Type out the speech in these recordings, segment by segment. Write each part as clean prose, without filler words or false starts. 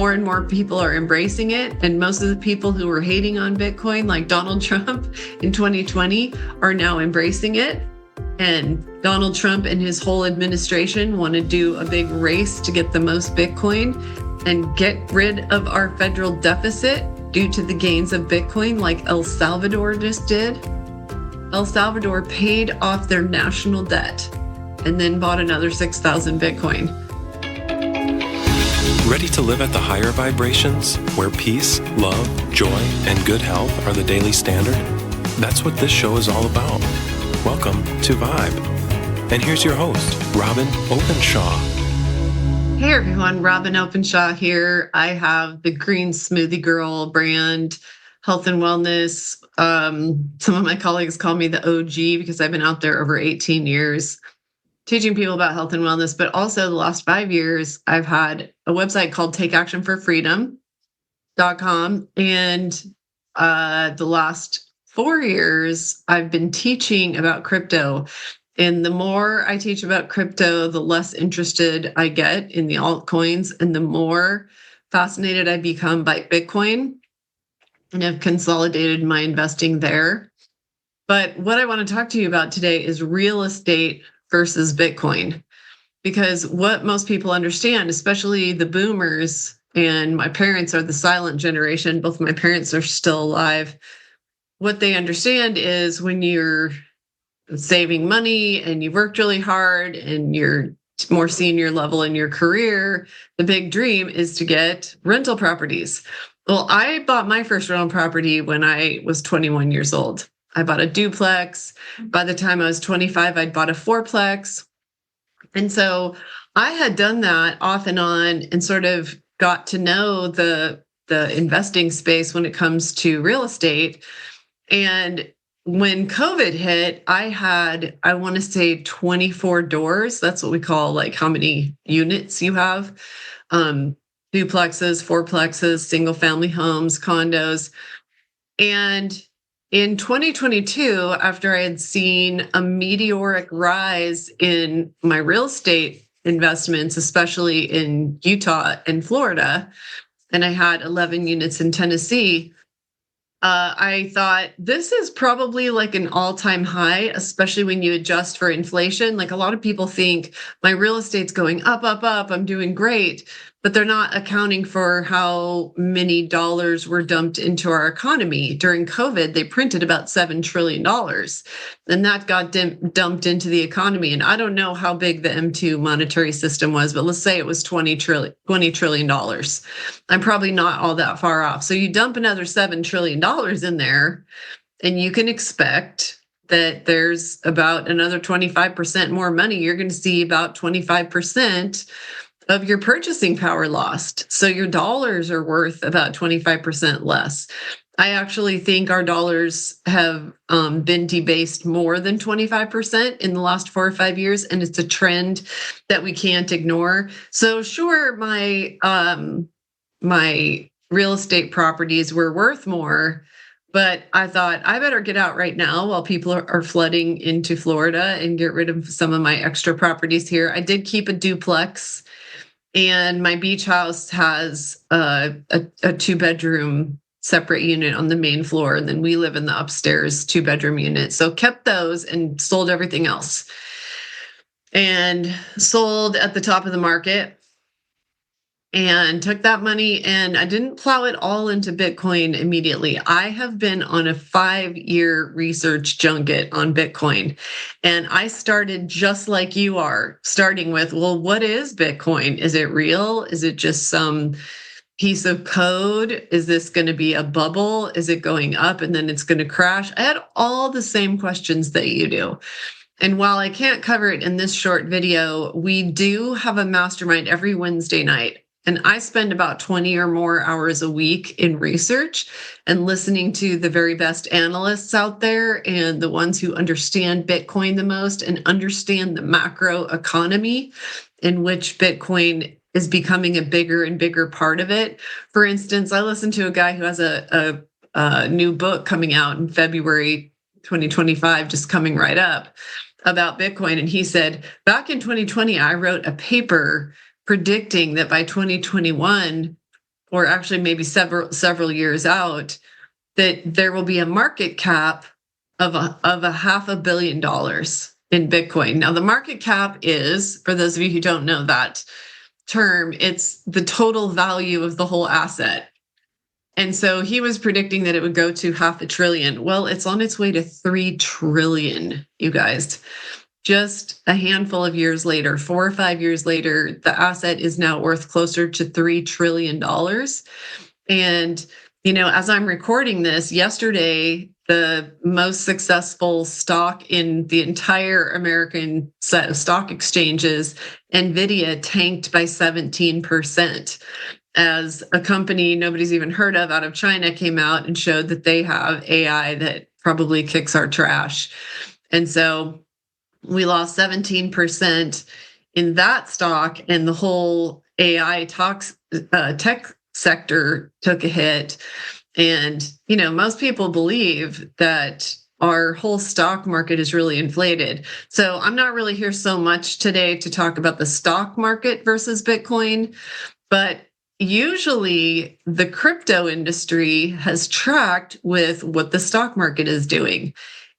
more and more people are embracing it. And most of the people who were hating on Bitcoin, like Donald Trump in 2020, are now embracing it. And Donald Trump and his whole administration want to do a big race to get the most Bitcoin and get rid of our federal deficit due to the gains of Bitcoin, like El Salvador just did. El Salvador paid off their national debt and then bought another 6,000 Bitcoin. Ready to live at the higher vibrations, where peace, love, joy, and good health are the daily standard? That's what this show is all about. Welcome to Vibe. And here's your host, Robin Openshaw. Hey everyone, Robin Openshaw here. I have the Green Smoothie Girl brand, health and wellness. Some of my colleagues call me the OG because I've been out there over 18 years teaching people about health and wellness. But also the last 5 years, I've had a website called takeactionforfreedom.com. And the last 4 years, I've been teaching about crypto. And the more I teach about crypto, the less interested I get in the altcoins and the more fascinated I become by Bitcoin, and have consolidated my investing there. But what I want to talk to you about today is real estate versus Bitcoin, because what most people understand, especially the boomers, and my parents are the silent generation, both my parents are still alive. What they understand is when you're saving money and you've worked really hard and you're more senior level in your career, the big dream is to get rental properties. Well, I bought my first rental property when I was 21 years old. I bought a duplex. By the time I was 25, I'd bought a fourplex. And so I had done that off and on and sort of got to know the investing space when it comes to real estate. And when COVID hit, I had, I want to say 24 doors. That's what we call like how many units you have. Duplexes, fourplexes, single family homes, condos. And in 2022, after I had seen a meteoric rise in my real estate investments, especially in Utah and Florida, and I had 11 units in Tennessee, I thought this is probably like an all-time high, especially when you adjust for inflation. Like a lot of people think my real estate's going up, up, up, I'm doing great, but they're not accounting for how many dollars were dumped into our economy. During COVID, they printed about $7 trillion, and that got dumped into the economy. And I don't know how big the M2 monetary system was, but let's say it was $20 trillion. I'm probably not all that far off. So you dump another $7 trillion in there, and you can expect that there's about another 25% more money. You're going to see about 25% of your purchasing power lost. So your dollars are worth about 25% less. I actually think our dollars have been debased more than 25% in the last 4 or 5 years, and it's a trend that we can't ignore. So sure, my real estate properties were worth more, but I thought I better get out right now while people are flooding into Florida and get rid of some of my extra properties here. I did keep a duplex, and my beach house has a 2-bedroom separate unit on the main floor, and then we live in the upstairs 2-bedroom unit. So kept those and sold everything else, and sold at the top of the market, and took that money, and I didn't plow it all into Bitcoin immediately. I have been on a 5-year research junket on Bitcoin, and I started just like you are, starting with, well, what is Bitcoin? Is it real? Is it just some piece of code? Is this going to be a bubble? Is it going up and then it's going to crash? I had all the same questions that you do. And while I can't cover it in this short video, we do have a mastermind every Wednesday night. And I spend about 20 or more hours a week in research and listening to the very best analysts out there and the ones who understand Bitcoin the most and understand the macro economy in which Bitcoin is becoming a bigger and bigger part of it. For instance, I listened to a guy who has a new book coming out in February 2025, just coming right up, about Bitcoin. And he said, back in 2020, I wrote a paper predicting that by 2021, or actually maybe several years out, that there will be a market cap of a $500 million in Bitcoin. Now, the market cap is, for those of you who don't know that term, it's the total value of the whole asset. And so he was predicting that it would go to $500 billion. Well, it's on its way to 3 trillion, you guys. Just a handful of years later, 4 or 5 years later, the asset is now worth closer to $3 trillion. And, as I'm recording this, yesterday, the most successful stock in the entire American set of stock exchanges, NVIDIA, tanked by 17%. As a company nobody's even heard of out of China came out and showed that they have AI that probably kicks our trash. And so we lost 17% in that stock, and the whole AI tech sector took a hit. And, most people believe that our whole stock market is really inflated. So I'm not really here so much today to talk about the stock market versus Bitcoin, but usually the crypto industry has tracked with what the stock market is doing.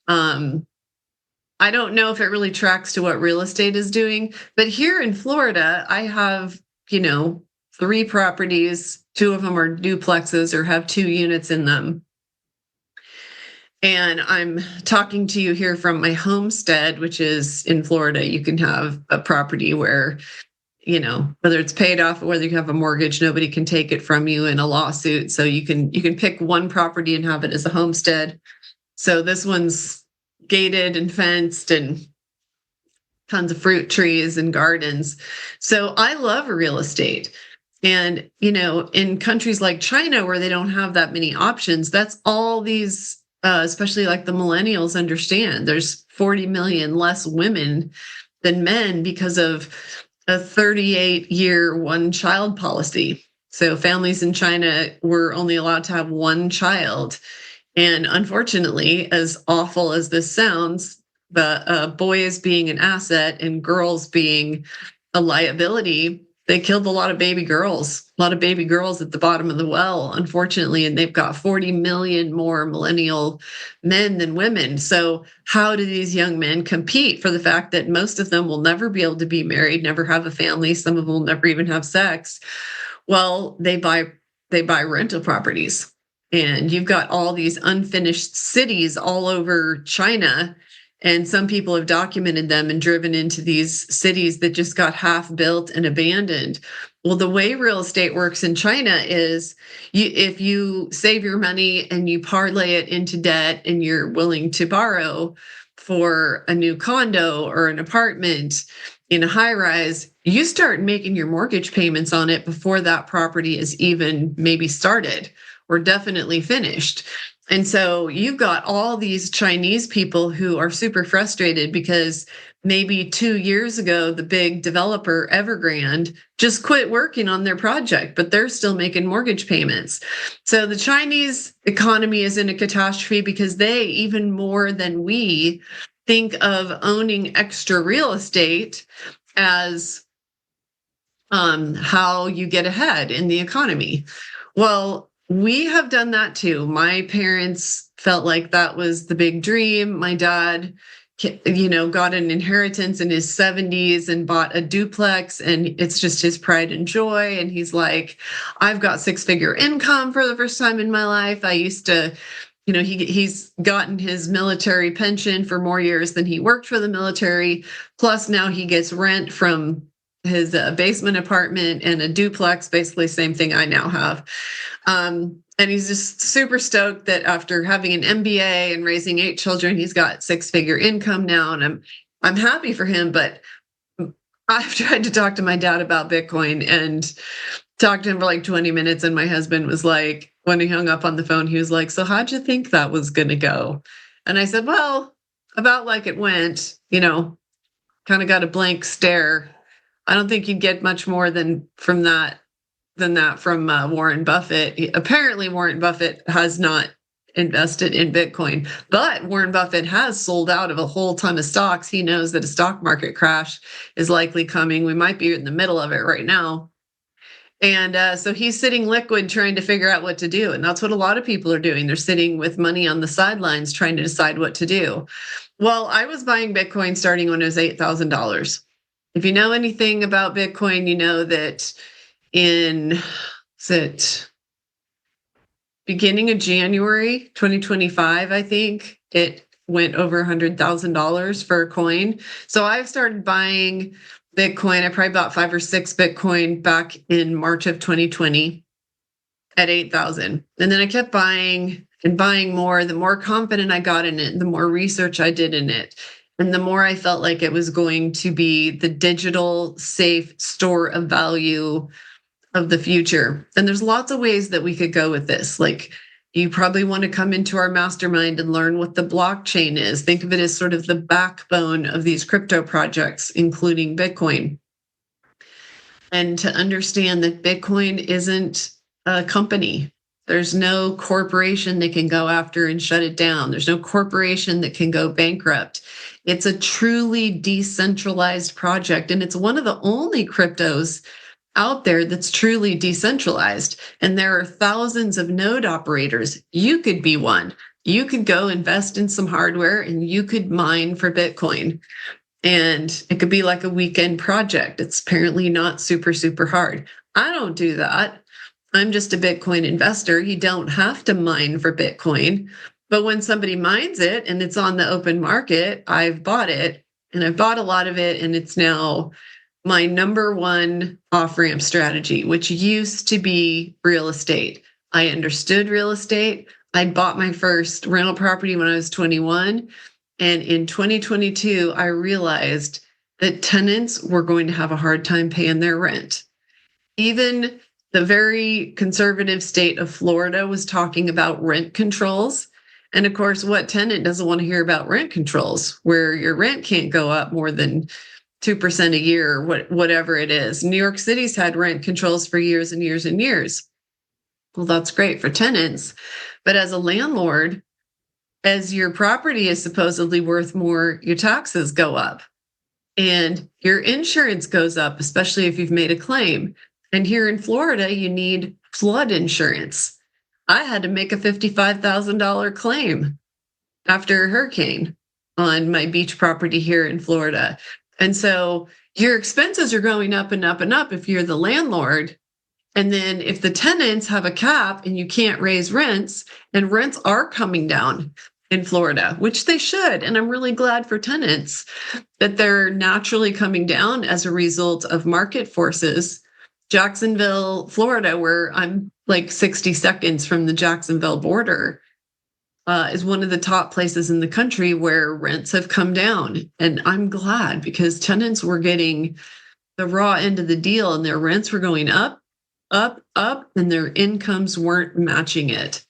I don't know if it really tracks to what real estate is doing, but here in Florida, I have, 3 properties. 2 of them are duplexes or have 2 units in them. And I'm talking to you here from my homestead, which is in Florida. You can have a property where, whether it's paid off or whether you have a mortgage, nobody can take it from you in a lawsuit. So you can pick one property and have it as a homestead. So this one's gated and fenced and tons of fruit trees and gardens. So I love real estate. And, in countries like China, where they don't have that many options, that's all these, especially like the millennials, understand. There's 40 million less women than men because of a 38-year one-child policy. So families in China were only allowed to have one child. And unfortunately, as awful as this sounds, the boys being an asset and girls being a liability, they killed a lot of baby girls at the bottom of the well, unfortunately, and they've got 40 million more millennial men than women. So how do these young men compete for the fact that most of them will never be able to be married, never have a family, some of them will never even have sex? Well, they buy rental properties. And you've got all these unfinished cities all over China. And some people have documented them and driven into these cities that just got half built and abandoned. Well, the way real estate works in China is if you save your money and you parlay it into debt and you're willing to borrow for a new condo or an apartment in a high rise, you start making your mortgage payments on it before that property is even maybe started or definitely finished. And so you've got all these Chinese people who are super frustrated because maybe 2 years ago, the big developer Evergrande just quit working on their project, but they're still making mortgage payments. So the Chinese economy is in a catastrophe because they, even more than we, think of owning extra real estate as how you get ahead in the economy. Well, we have done that too. My parents felt like that was the big dream. My dad, got an inheritance in his 70s and bought a duplex, and it's just his pride and joy. And he's like, I've got 6-figure income for the first time in my life. I used to, he's gotten his military pension for more years than he worked for the military. Plus now he gets rent from his basement apartment and a duplex, basically same thing I now have. And he's just super stoked that after having an MBA and raising 8 children, he's got 6-figure income now. And I'm happy for him, but I've tried to talk to my dad about Bitcoin and talked to him for like 20 minutes. And my husband was like, when he hung up on the phone, he was like, so how'd you think that was going to go? And I said, well, about like it went, kind of got a blank stare. I don't think you'd get much more from Warren Buffett. Apparently, Warren Buffett has not invested in Bitcoin, but Warren Buffett has sold out of a whole ton of stocks. He knows that a stock market crash is likely coming. We might be in the middle of it right now. And so he's sitting liquid trying to figure out what to do. And that's what a lot of people are doing. They're sitting with money on the sidelines trying to decide what to do. Well, I was buying Bitcoin starting when it was $8,000. If you know anything about Bitcoin, you know that in beginning of January 2025, I think, it went over $100,000 for a coin. So I've started buying Bitcoin. I probably bought 5 or 6 Bitcoin back in March of 2020 at 8,000. And then I kept buying and buying more. The more confident I got in it, the more research I did in it. And the more I felt like it was going to be the digital safe store of value of the future. And there's lots of ways that we could go with this. Like, you probably want to come into our mastermind and learn what the blockchain is. Think of it as sort of the backbone of these crypto projects, including Bitcoin. And to understand that Bitcoin isn't a company. There's no corporation that can go after and shut it down. There's no corporation that can go bankrupt. It's a truly decentralized project. And it's one of the only cryptos out there that's truly decentralized. And there are thousands of node operators. You could be one. You could go invest in some hardware and you could mine for Bitcoin. And it could be like a weekend project. It's apparently not super, super hard. I don't do that. I'm just a Bitcoin investor. You don't have to mine for Bitcoin. But when somebody mines it and it's on the open market, I've bought it, and I've bought a lot of it. And it's now my number one off-ramp strategy, which used to be real estate. I understood real estate. I bought my first rental property when I was 21. And in 2022, I realized that tenants were going to have a hard time paying their rent. Even the very conservative state of Florida was talking about rent controls. And of course, what tenant doesn't want to hear about rent controls, where your rent can't go up more than 2% a year, or whatever it is. New York City's had rent controls for years and years and years. Well, that's great for tenants. But as a landlord, as your property is supposedly worth more, your taxes go up and your insurance goes up, especially if you've made a claim. And here in Florida, you need flood insurance. I had to make a $55,000 claim after a hurricane on my beach property here in Florida. And so your expenses are going up and up and up if you're the landlord. And then if the tenants have a cap and you can't raise rents, and rents are coming down in Florida, which they should. And I'm really glad for tenants that they're naturally coming down as a result of market forces. Jacksonville, Florida, where I'm like 60 seconds from the Jacksonville border, is one of the top places in the country where rents have come down. And I'm glad, because tenants were getting the raw end of the deal and their rents were going up, up, up, and their incomes weren't matching it.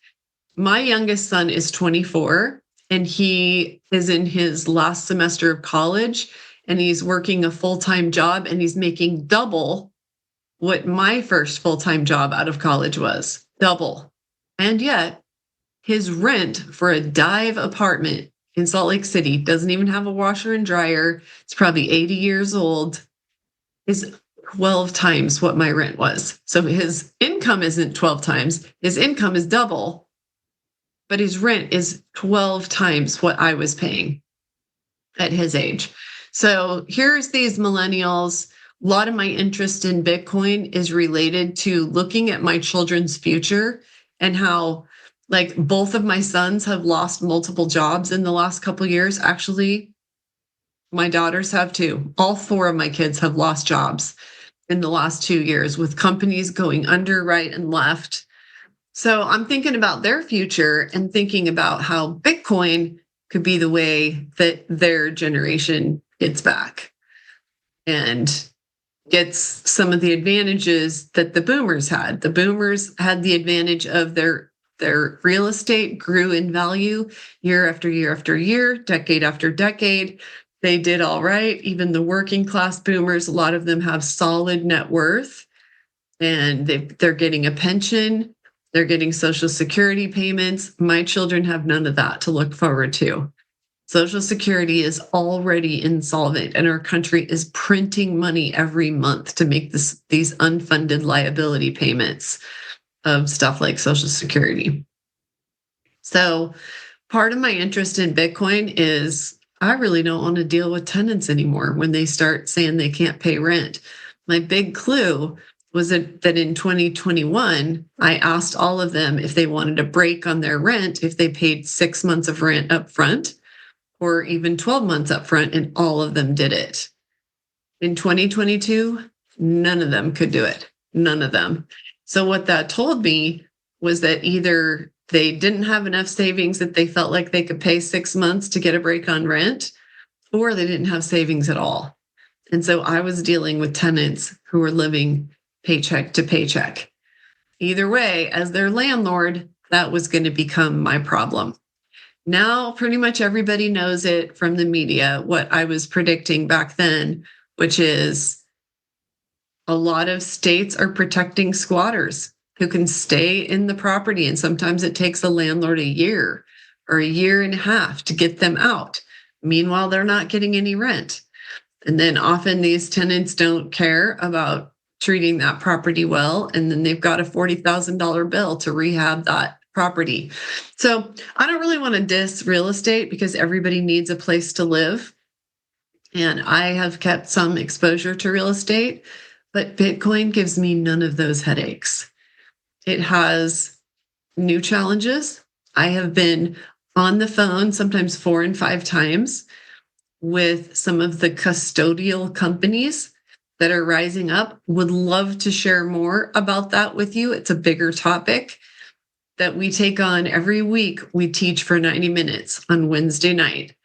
My youngest son is 24 and he is in his last semester of college, and he's working a full-time job, and he's making double what my first full-time job out of college was. Double. And yet his rent for a dive apartment in Salt Lake City, doesn't even have a washer and dryer, it's probably 80 years old, is 12 times what my rent was. So his income isn't 12 times, his income is double, but his rent is 12 times what I was paying at his age. So here's these millennials. A lot of my interest in Bitcoin is related to looking at my children's future and how, like, both of my sons have lost multiple jobs in the last couple of years. Actually, my daughters have too. All 4 of my kids have lost jobs in the last 2 years, with companies going under, right, and left. So I'm thinking about their future and thinking about how Bitcoin could be the way that their generation gets back and gets some of the advantages that the boomers had. The boomers had the advantage of their real estate grew in value year after year after year, decade after decade. They did all right. Even the working class boomers, a lot of them have solid net worth, and they're getting a pension. They're getting Social Security payments. My children have none of that to look forward to. Social Security is already insolvent, and our country is printing money every month to make these unfunded liability payments of stuff like Social Security. So part of my interest in Bitcoin is I really don't want to deal with tenants anymore when they start saying they can't pay rent. My big clue was that in 2021, I asked all of them if they wanted a break on their rent if they paid 6 months of rent up front or even 12 months up front, and all of them did it. In 2022, none of them could do it. None of them. So what that told me was that either they didn't have enough savings that they felt like they could pay 6 months to get a break on rent, or they didn't have savings at all. And so I was dealing with tenants who were living paycheck to paycheck. Either way, as their landlord, that was going to become my problem. Now, pretty much everybody knows it from the media, what I was predicting back then, which is a lot of states are protecting squatters who can stay in the property. And sometimes it takes a landlord a year or a year and a half to get them out. Meanwhile, they're not getting any rent. And then often these tenants don't care about treating that property well. And then they've got a $40,000 bill to rehab that property. So I don't really want to diss real estate because everybody needs a place to live. And I have kept some exposure to real estate, but Bitcoin gives me none of those headaches. It has new challenges. I have been on the phone sometimes 4 and 5 times with some of the custodial companies that are rising up. Would love to share more about that with you. It's a bigger topic that we take on every week. We teach for 90 minutes on Wednesday night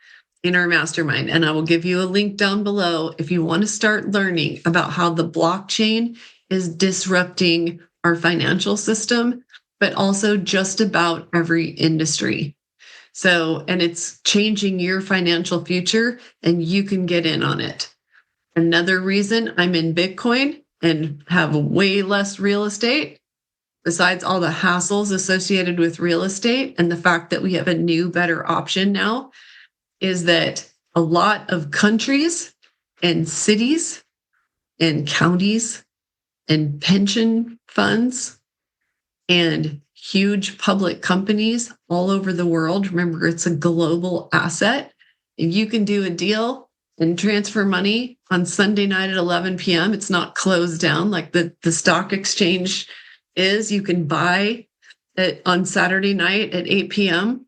in our mastermind. And I will give you a link down below if you want to start learning about how the blockchain is disrupting our financial system, but also just about every industry. So, and it's changing your financial future, and you can get in on it. Another reason I'm in Bitcoin and have way less real estate, besides all the hassles associated with real estate and the fact that we have a new, better option now, is that a lot of countries and cities and counties and pension funds and huge public companies all over the world. Remember, it's a global asset. And you can do a deal and transfer money on Sunday night at 11 p.m. It's not closed down like the stock exchange is. You can buy it on Saturday night at 8 p.m.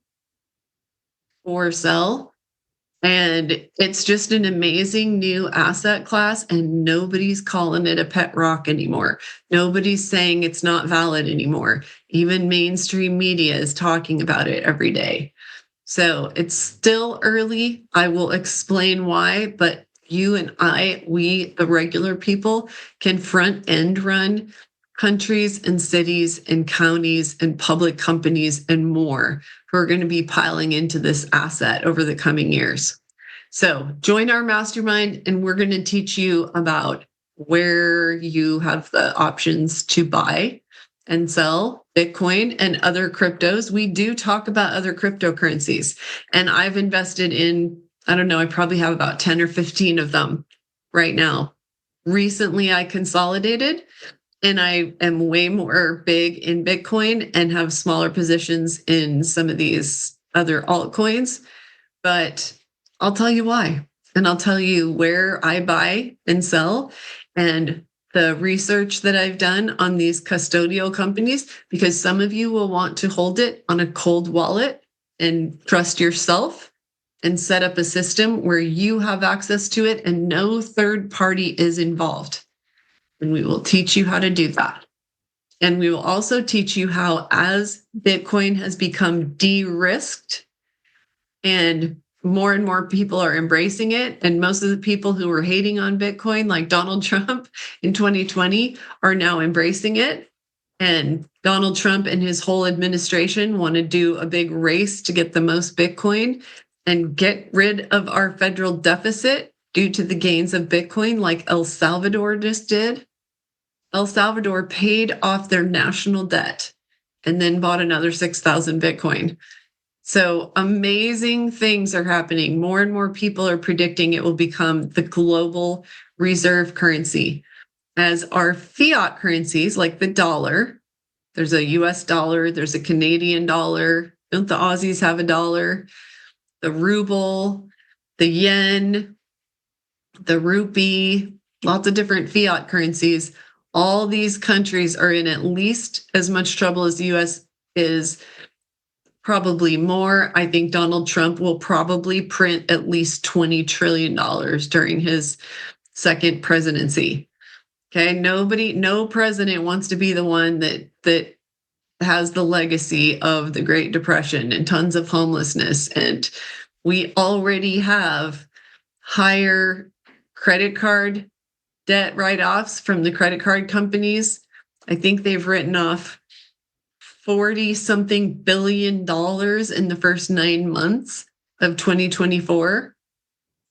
or sell. And it's just an amazing new asset class, and nobody's calling it a pet rock anymore. Nobody's saying it's not valid anymore. Even mainstream media is talking about it every day. So it's still early. I will explain why, but you and I, we, the regular people, can front end run countries and cities and counties and public companies and more who are going to be piling into this asset over the coming years. So join our mastermind, and we're going to teach you about where you have the options to buy and sell Bitcoin and other cryptos. We do talk about other cryptocurrencies, and I've invested in, I don't know, I probably have about 10 or 15 of them right now. Recently, I consolidated, and I am way more big in Bitcoin and have smaller positions in some of these other altcoins. But I'll tell you why. And I'll tell you where I buy and sell and the research that I've done on these custodial companies, because some of you will want to hold it on a cold wallet and trust yourself and set up a system where you have access to it and no third party is involved. And we will teach you how to do that. And we will also teach you how, as Bitcoin has become de-risked and more people are embracing it, and most of the people who were hating on Bitcoin, like Donald Trump in 2020, are now embracing it. And Donald Trump and his whole administration want to do a big race to get the most Bitcoin and get rid of our federal deficit due to the gains of Bitcoin, like El Salvador just did. El Salvador paid off their national debt and then bought another 6,000 Bitcoin. So amazing things are happening. More and more people are predicting it will become the global reserve currency, as our fiat currencies, like the dollar. There's a US dollar, there's a Canadian dollar. Don't the Aussies have a dollar? The ruble, the yen, the rupee, lots of different fiat currencies. All these countries are in at least as much trouble as the US is, probably more. I think Donald Trump will probably print at least $20 trillion during his second presidency. Okay, no president wants to be the one that has the legacy of the Great Depression and tons of homelessness. And we already have higher credit card debt write-offs from the credit card companies. I think they've written off 40 something billion dollars in the first 9 months of 2024.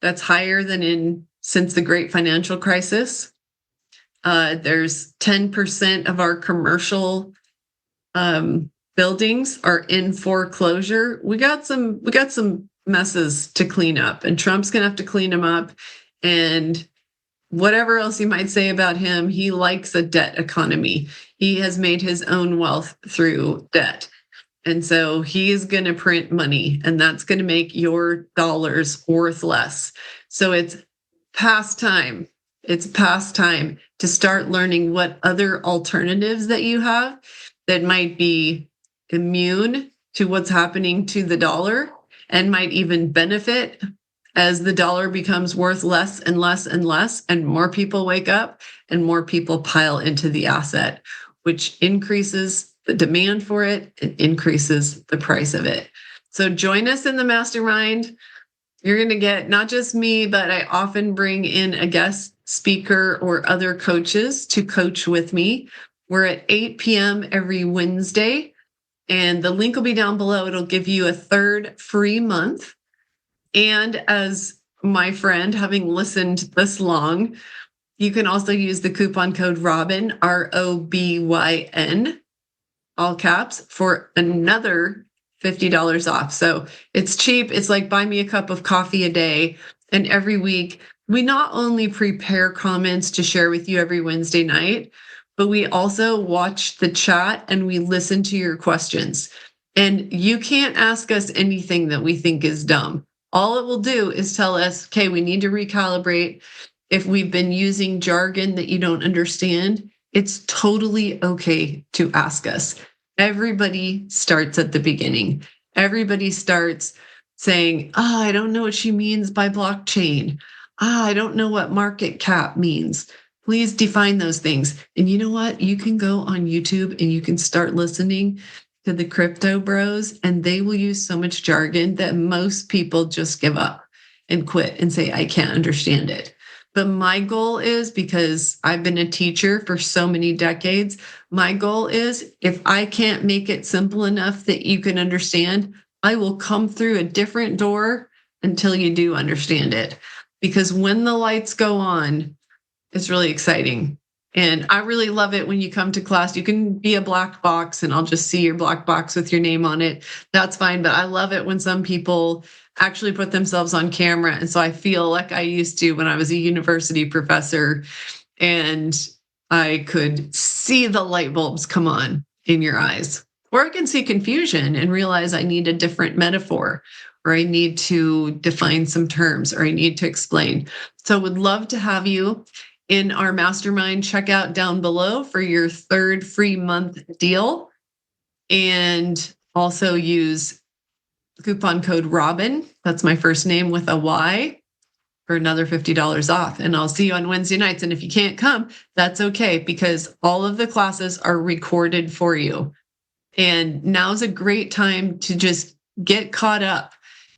That's higher than since the great financial crisis. There's 10% of our commercial buildings are in foreclosure. We got some messes to clean up, and Trump's gonna have to clean them up. And whatever else you might say about him, he likes a debt economy. He has made his own wealth through debt. And so he is going to print money, and that's going to make your dollars worth less. So it's past time. It's past time to start learning what other alternatives that you have that might be immune to what's happening to the dollar and might even benefit as the dollar becomes worth less and less and less, and more people wake up and more people pile into the asset, which increases the demand for it and increases the price of it. So join us in the mastermind. You're going to get not just me, but I often bring in a guest speaker or other coaches to coach with me. We're at 8 p.m. every Wednesday, and the link will be down below. It'll give you a third free month. And as my friend, having listened this long, you can also use the coupon code ROBYN, ROBYN, all caps, for another $50 off. So it's cheap. It's like buy me a cup of coffee a day. And every week, we not only prepare comments to share with you every Wednesday night, but we also watch the chat and we listen to your questions. And you can't ask us anything that we think is dumb. All it will do is tell us, okay, we need to recalibrate. If we've been using jargon that you don't understand, it's totally okay to ask us. Everybody starts at the beginning. Everybody starts saying, I don't know what she means by blockchain. I don't know what market cap means. Please define those things. And you know what? You can go on YouTube and you can start listening to the crypto bros, and they will use so much jargon that most people just give up and quit and say, I can't understand it. But my goal is, because I've been a teacher for so many decades, my goal is if I can't make it simple enough that you can understand, I will come through a different door until you do understand it. Because when the lights go on, it's really exciting. And I really love it when you come to class. You can be a black box and I'll just see your black box with your name on it. That's fine. But I love it when some people actually put themselves on camera. And so I feel like I used to when I was a university professor, and I could see the light bulbs come on in your eyes. Or I can see confusion and realize I need a different metaphor, or I need to define some terms, or I need to explain. So would love to have you in our mastermind. Check out down below for your third free month deal. And also use coupon code ROBYN. That's my first name with a Y, for another $50 off. And I'll see you on Wednesday nights. And if you can't come, that's okay, because all of the classes are recorded for you. And now's a great time to just get caught up,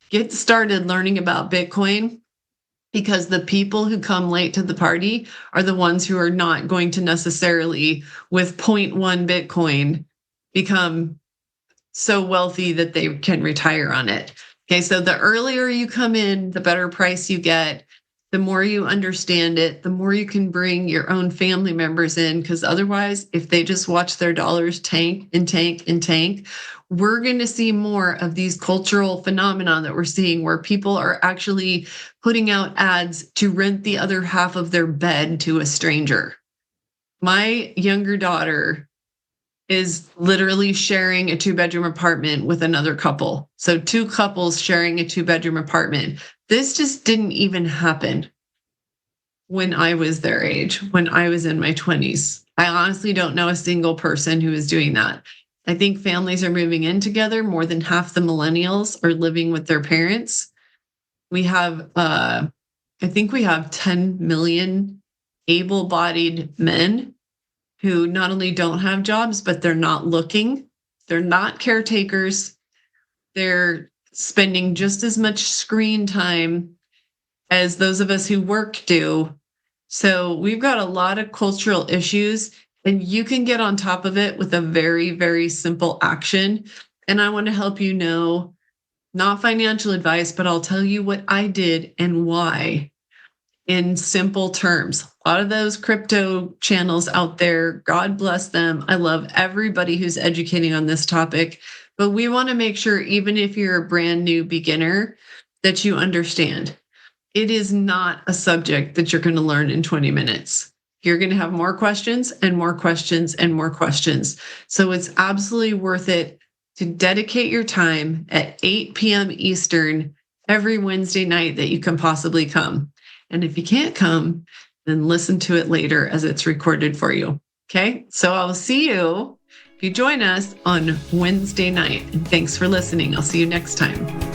get started learning about Bitcoin, because the people who come late to the party are the ones who are not going to necessarily, with 0.1 Bitcoin, become so wealthy that they can retire on it. Okay, so the earlier you come in, the better price you get. the more you understand it, the more you can bring your own family members in. Because otherwise, if they just watch their dollars tank and tank and tank, we're going to see more of these cultural phenomena that we're seeing where people are actually putting out ads to rent the other half of their bed to a stranger. My younger daughter is literally sharing a 2-bedroom apartment with another couple. So 2 couples sharing a 2-bedroom apartment. This just didn't even happen when I was their age, when I was in my 20s. I honestly don't know a single person who is doing that. I think families are moving in together. More than half the millennials are living with their parents. We have, I think we have 10 million able-bodied men who not only don't have jobs, but they're not looking. They're not caretakers. They're spending just as much screen time as those of us who work do. So we've got a lot of cultural issues, and you can get on top of it with a very, very simple action. And I want to help you know, not financial advice, but I'll tell you what I did and why in simple terms. A lot of those crypto channels out there, God bless them. I love everybody who's educating on this topic, but we want to make sure, even if you're a brand new beginner, that you understand. It is not a subject that you're going to learn in 20 minutes. You're going to have more questions and more questions and more questions. So it's absolutely worth it to dedicate your time at 8 p.m. Eastern every Wednesday night that you can possibly come. And if you can't come, then listen to it later as it's recorded for you. Okay, so I'll see you if you join us on Wednesday night. And thanks for listening. I'll see you next time.